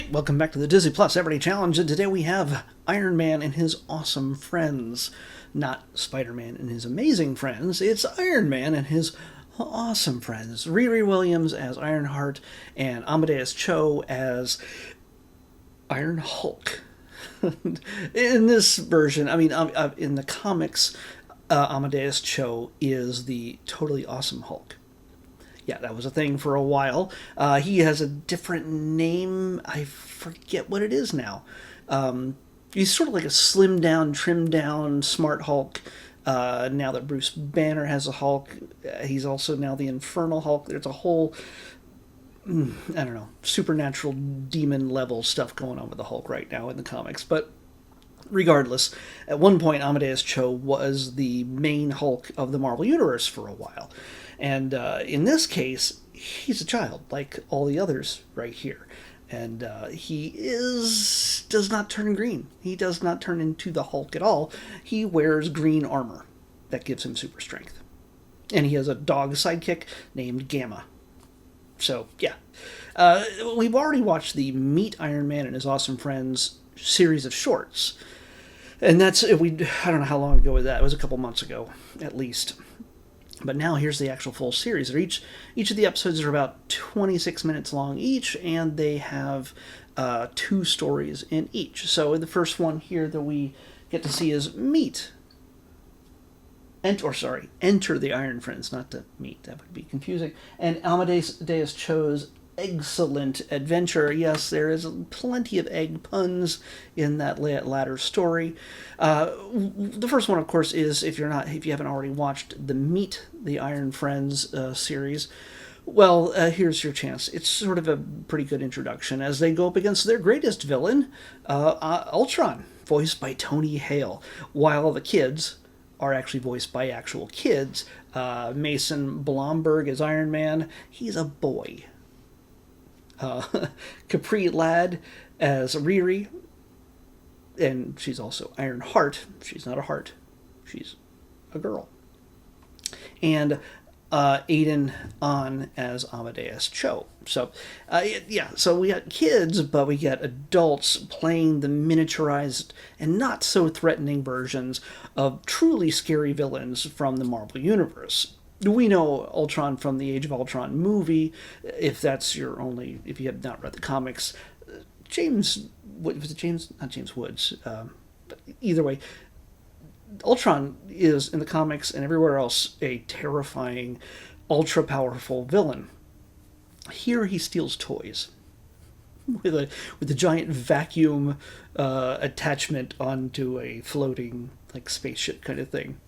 right, welcome back to the Disney Plus Everyday Challenge, and today we have Iron Man and his awesome friends. Not Spider-Man and his amazing friends, it's Iron Man and his awesome friends. Riri Williams as Ironheart and Amadeus Cho as Iron Hulk. In this version, in the comics, Amadeus Cho is the totally awesome Hulk. Yeah, that was a thing for a while. He has a different name. I forget what it is now. He's sort of like a slimmed down, trimmed down, smart Hulk. Now that Bruce Banner has a Hulk, he's also now the Infernal Hulk. There's a whole, supernatural demon level stuff going on with the Hulk right now in the comics. But regardless, at one point Amadeus Cho was the main Hulk of the Marvel Universe for a while. And in this case, he's a child, like all the others right here. And he does not turn green. He does not turn into the Hulk at all. He wears green armor that gives him super strength. And he has a dog sidekick named Gamma. So, yeah. We've already watched the Meet Iron Man and His Awesome Friends series of shorts. And I don't know how long ago was that. It was a couple months ago, at least. But now here's the actual full series. Each of the episodes are about 26 minutes long each, and they have 2 stories in each. So the first one here that we get to see is Enter the Iron Friends, not to meet. That would be confusing. And Amadeus Cho's excellent adventure. Yes, there is plenty of egg puns in that latter story. The first one, of course, is if you haven't already watched the Meet the Iron Friends series. Well, here's your chance. It's sort of a pretty good introduction as they go up against their greatest villain, Ultron, voiced by Tony Hale, while the kids are actually voiced by actual kids. Mason Blomberg as Iron Man. He's a boy. Capri Ladd as Riri, and she's also Iron Heart. She's not a heart, she's a girl. And Aiden An as Amadeus Cho. So, so we got kids, but we got adults playing the miniaturized and not so threatening versions of truly scary villains from the Marvel Universe. We know Ultron from the Age of Ultron movie, if you have not read the comics. Not James Woods, but either way, Ultron is, in the comics and everywhere else, a terrifying, ultra-powerful villain. Here he steals toys with a giant vacuum attachment onto a floating, spaceship kind of thing.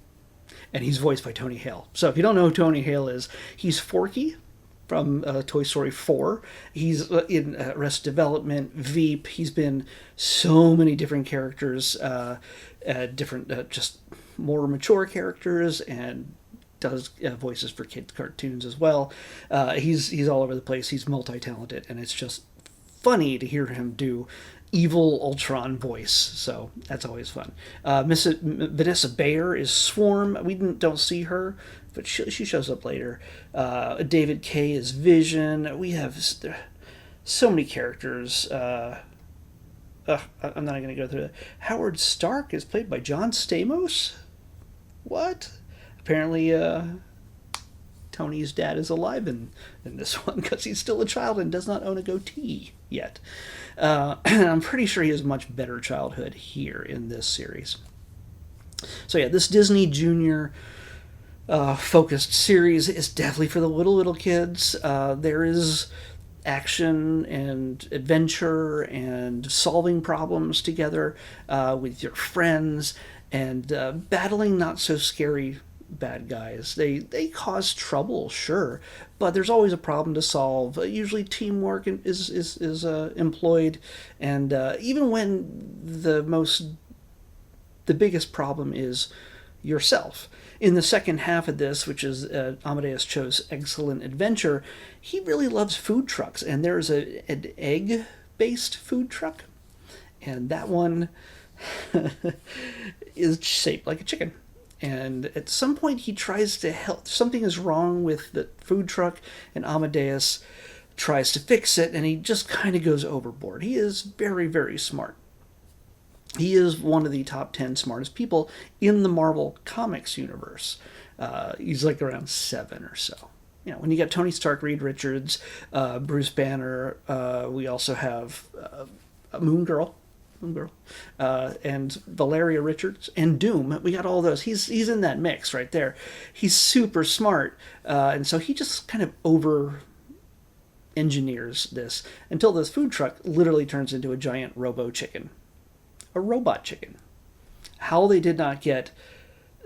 And he's voiced by Tony Hale. So if you don't know who Tony Hale is, he's Forky from Toy Story 4. He's in Arrested Development, Veep. He's been so many different characters, just more mature characters, and does voices for kids' cartoons as well. He's all over the place. He's multi-talented, and it's just funny to hear him do evil Ultron voice, so that's always fun. Vanessa Bayer is Swarm. We don't see her, but she shows up later. David Kay is Vision. We have so many characters. I'm not going to go through that. Howard Stark is played by John Stamos. What? Apparently, Tony's dad is alive in this one because he's still a child and does not own a goatee yet. I'm pretty sure he has a much better childhood here in this series. So yeah, this Disney Junior focused series is definitely for the little kids. There is action and adventure and solving problems together with your friends and battling not so scary bad guys. They cause trouble, sure, but there's always a problem to solve. Usually teamwork is employed, and even when the biggest problem is yourself. In the second half of this, which is Amadeus Cho's excellent adventure, he really loves food trucks, and there's an egg-based food truck, and that one is shaped like a chicken. And at some point he tries to help. Something is wrong with the food truck, and Amadeus tries to fix it, and he just kind of goes overboard. He is very, very smart. He is one of the top 10 smartest people in the Marvel Comics universe. He's like around 7 or so. You know, when you got Tony Stark, Reed Richards, Bruce Banner, we also have Moon Girl, and Valeria Richards, and Doom. We got all those. He's in that mix right there. He's super smart, and so he just kind of over engineers this until this food truck literally turns into a giant robo chicken, a robot chicken. How they did not get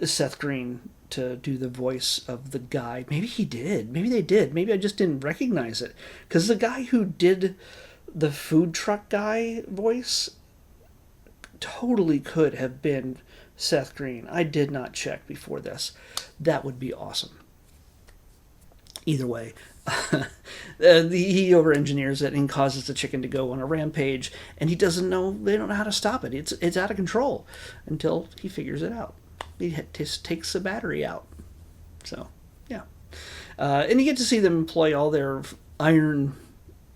Seth Green to do the voice of the guy. Maybe he did. Maybe they did. Maybe I just didn't recognize it. Because the guy who did the food truck guy voice totally could have been Seth Green. I did not check before this. That would be awesome. Either way, he over-engineers it and causes the chicken to go on a rampage, and he doesn't know, they don't know how to stop it. It's out of control until he figures it out. He just takes the battery out. So, yeah. And you get to see them employ all their iron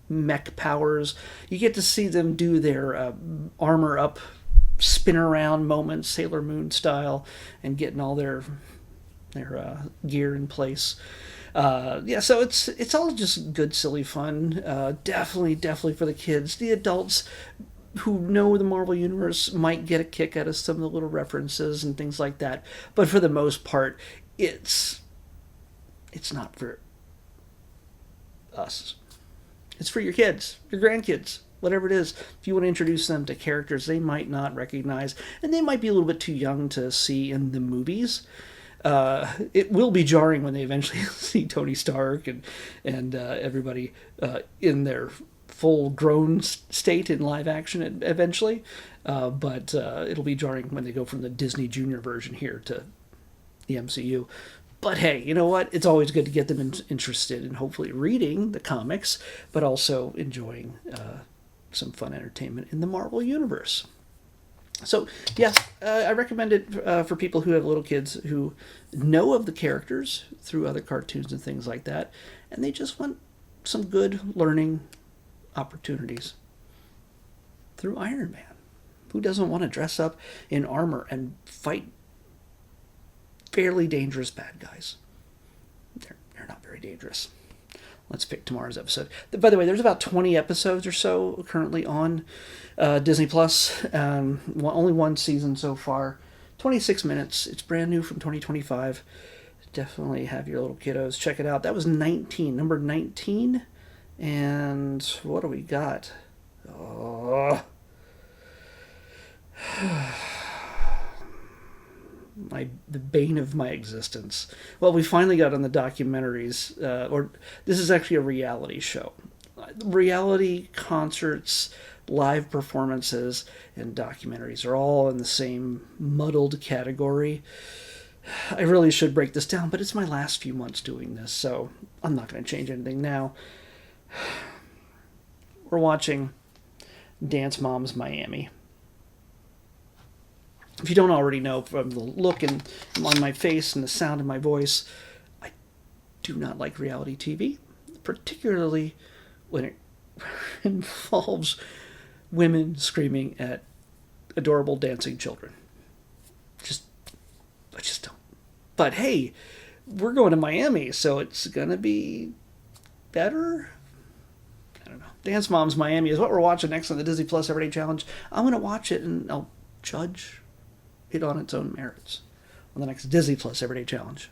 mech powers. You get to see them do their armor up, spin around moments, Sailor Moon style, and getting all their gear in place. Yeah, so it's all just good, silly fun. Definitely for the kids. The adults who know the Marvel Universe might get a kick out of some of the little references and things like that. But for the most part, it's not for us. It's for your kids, your grandkids, whatever it is. If you want to introduce them to characters they might not recognize, and they might be a little bit too young to see in the movies, it will be jarring when they eventually see Tony Stark and everybody in their full-grown state in live action eventually. But it'll be jarring when they go from the Disney Junior version here to the MCU. But hey, you know what? It's always good to get them interested in hopefully reading the comics, but also enjoying some fun entertainment in the Marvel Universe. So, yeah, I recommend it for people who have little kids who know of the characters through other cartoons and things like that, and they just want some good learning opportunities through Iron Man. Who doesn't want to dress up in armor and fight fairly dangerous bad guys? They're not very dangerous. Let's pick tomorrow's episode. By the way, there's about 20 episodes or so currently on Disney Plus. Only one season so far. 26 minutes. It's brand new from 2025. Definitely have your little kiddos check it out. That was number 19. And what do we got? Oh. The bane of my existence. Well, we finally got on the documentaries, or this is actually a reality show. Reality concerts, live performances, and documentaries are all in the same muddled category. I really should break this down, but it's my last few months doing this, so I'm not going to change anything now. We're watching Dance Moms Miami. If you don't already know from the look and on my face and the sound of my voice, I do not like reality TV, particularly when it involves women screaming at adorable dancing children. I just don't. But hey, we're going to Miami, so it's going to be better? I don't know. Dance Moms Miami is what we're watching next on the Disney Plus Everyday Challenge. I'm going to watch it and I'll judge it on its own merits on the next Disney Plus Everyday Challenge.